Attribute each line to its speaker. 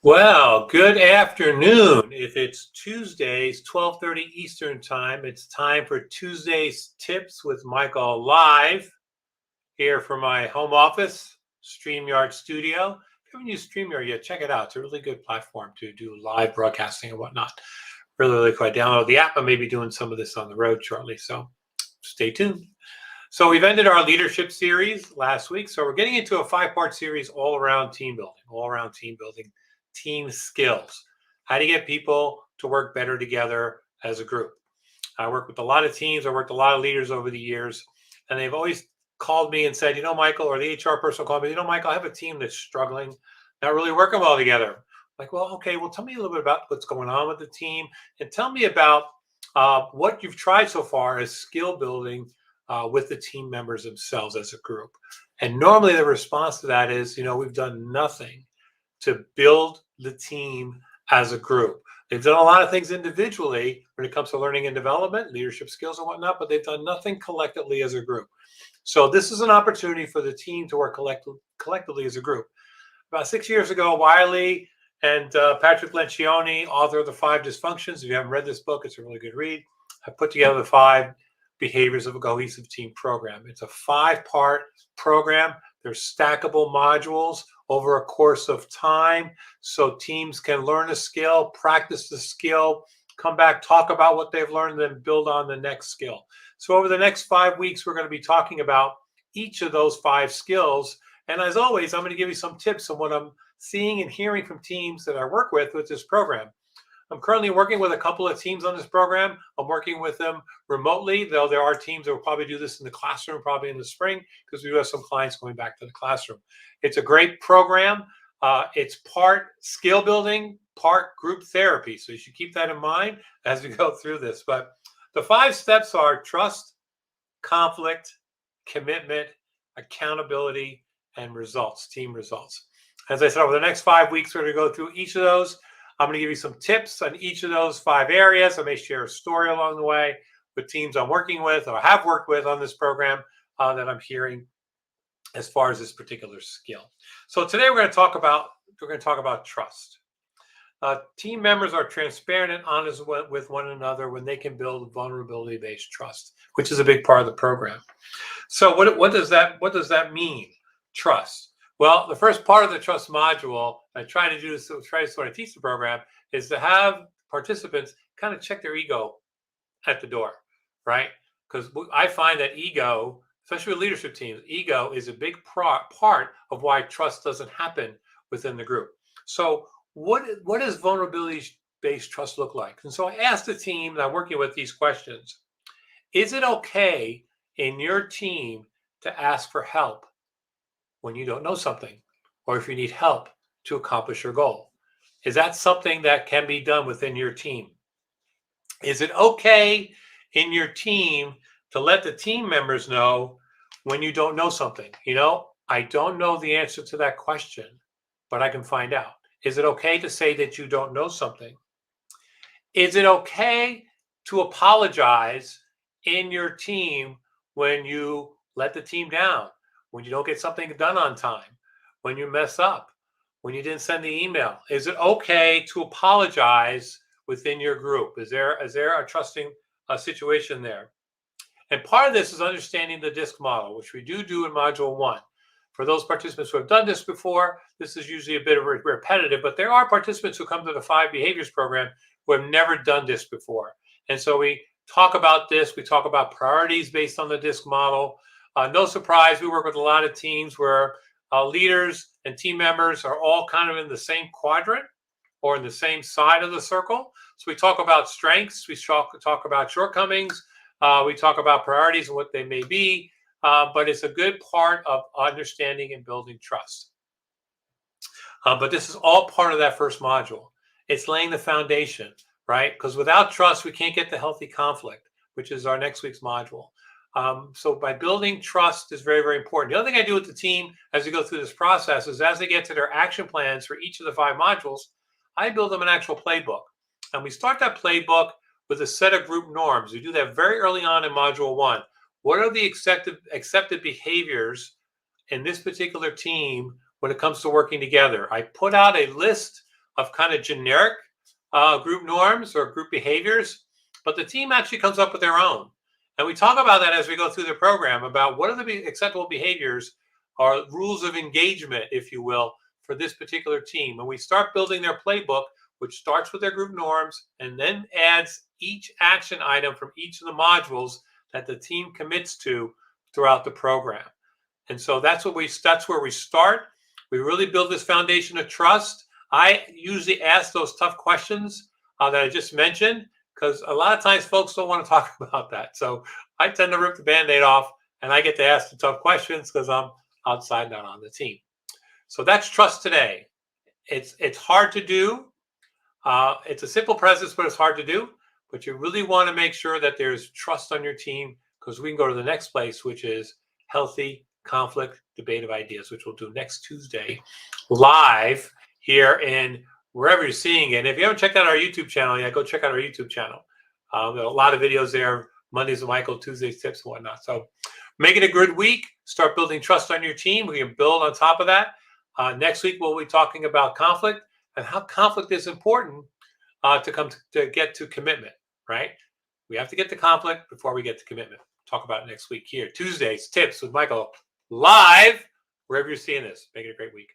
Speaker 1: Well, good afternoon. If it's Tuesdays, 12:30 Eastern Time, it's time for Tuesday's Tips with Michael live here from my home office, StreamYard Studio. If you haven't used StreamYard yet, check it out. It's a really good platform to do live broadcasting and whatnot. Really cool. I download the app. I may be doing some of this on the road shortly, so stay tuned. So we've ended our leadership series last week. So we're getting into a 5-part series all around team building, team skills. How to get people to work better together as a group. I work with a lot of teams. I worked with a lot of leaders over the years, and they've always called me and said, Michael, or the HR person called me, Michael, I have a team that's struggling, not really working well together. Like, well, okay, well, tell me a little bit about what's going on with the team, and tell me about what you've tried so far as skill building with the team members themselves as a group. And normally the response to that is, we've done nothing to build the team as a group. They've done a lot of things individually when it comes to learning and development, leadership skills and whatnot, but they've done nothing collectively as a group. So this is an opportunity for the team to work collectively as a group. About 6 years ago, Wiley and Patrick Lencioni, author of The 5 Dysfunctions. If you haven't read this book, it's a really good read. I put together the 5 behaviors of a cohesive team program. It's a 5-part program. There's stackable modules over a course of time, so teams can learn a skill, practice the skill, come back, talk about what they've learned, then build on the next skill. So over the next 5 weeks, we're going to be talking about each of those 5 skills. And as always, I'm going to give you some tips on what I'm seeing and hearing from teams that I work with this program. I'm currently working with a couple of teams on this program. I'm working with them remotely, though there are teams that will probably do this in the classroom, probably in the spring, because we do have some clients going back to the classroom. It's a great program. It's part skill building, part group therapy. So you should keep that in mind as we go through this. But the 5 steps are trust, conflict, commitment, accountability, and results, team results. As I said, over the next 5 weeks, we're going to go through each of those. I'm going to give you some tips on each of those 5 areas. I may share a story along the way with teams I'm working with or have worked with on this program that I'm hearing as far as this particular skill. So today we're going to talk about trust. Team members are transparent and honest with one another when they can build vulnerability-based trust, which is a big part of the program. So what does that mean? Trust. Well, the first part of the trust module I try to sort of teach the program is to have participants kind of check their ego at the door, right? Because I find that ego, especially with leadership teams, ego is a big part of why trust doesn't happen within the group. So what does vulnerability-based trust look like? And so I asked the team that I'm working with these questions. Is it okay in your team to ask for help when you don't know something, or if you need help to accomplish your goal? Is that something that can be done within your team? Is it okay in your team to let the team members know when you don't know something? I don't know the answer to that question, but I can find out. Is it okay to say that you don't know something? Is it okay to apologize in your team when you let the team down, when you don't get something done on time, when you mess up, when you didn't send the email? Is it okay to apologize within your group? Is there a trusting situation there? And part of this is understanding the DISC model, which we do in Module 1. For those participants who have done this before, this is usually a bit of repetitive, but there are participants who come to the 5 behaviors program who have never done this before. And so we talk about this. We talk about priorities based on the DISC model. No surprise, we work with a lot of teams where leaders and team members are all kind of in the same quadrant or in the same side of the circle. So we talk about strengths. We talk about shortcomings. We talk about priorities and what they may be. But it's a good part of understanding and building trust. But this is all part of that first module. It's laying the foundation, right? Because without trust, we can't get the healthy conflict, which is our next week's module. So by building trust is very, very important. The other thing I do with the team as we go through this process is as they get to their action plans for each of the 5 modules, I build them an actual playbook. And we start that playbook with a set of group norms. We do that very early on in Module 1. What are the accepted behaviors in this particular team when it comes to working together? I put out a list of kind of generic group norms or group behaviors, but the team actually comes up with their own. And we talk about that as we go through the program about what are the acceptable behaviors or rules of engagement, if you will, for this particular team. And we start building their playbook, which starts with their group norms and then adds each action item from each of the modules that the team commits to throughout the program. And so that's where we start. We really build this foundation of trust. I usually ask those tough questions that I just mentioned, because a lot of times folks don't want to talk about that. So I tend to rip the Band-Aid off and I get to ask the tough questions because I'm outside, not on the team. So that's trust today. It's hard to do. It's a simple process, but it's hard to do. But you really want to make sure that there's trust on your team, because we can go to the next place, which is healthy conflict debate of ideas, which we'll do next Tuesday live here in wherever you're seeing it. If you haven't checked out our YouTube channel yet, go check out our YouTube channel. There are a lot of videos there, Mondays with Michael, Tuesdays tips and whatnot. So make it a good week. Start building trust on your team. We can build on top of that. Next week, we'll be talking about conflict and how conflict is important to get to commitment, right? We have to get to conflict before we get to commitment. Talk about it next week here. Tuesdays, tips with Michael, live, wherever you're seeing this. Make it a great week.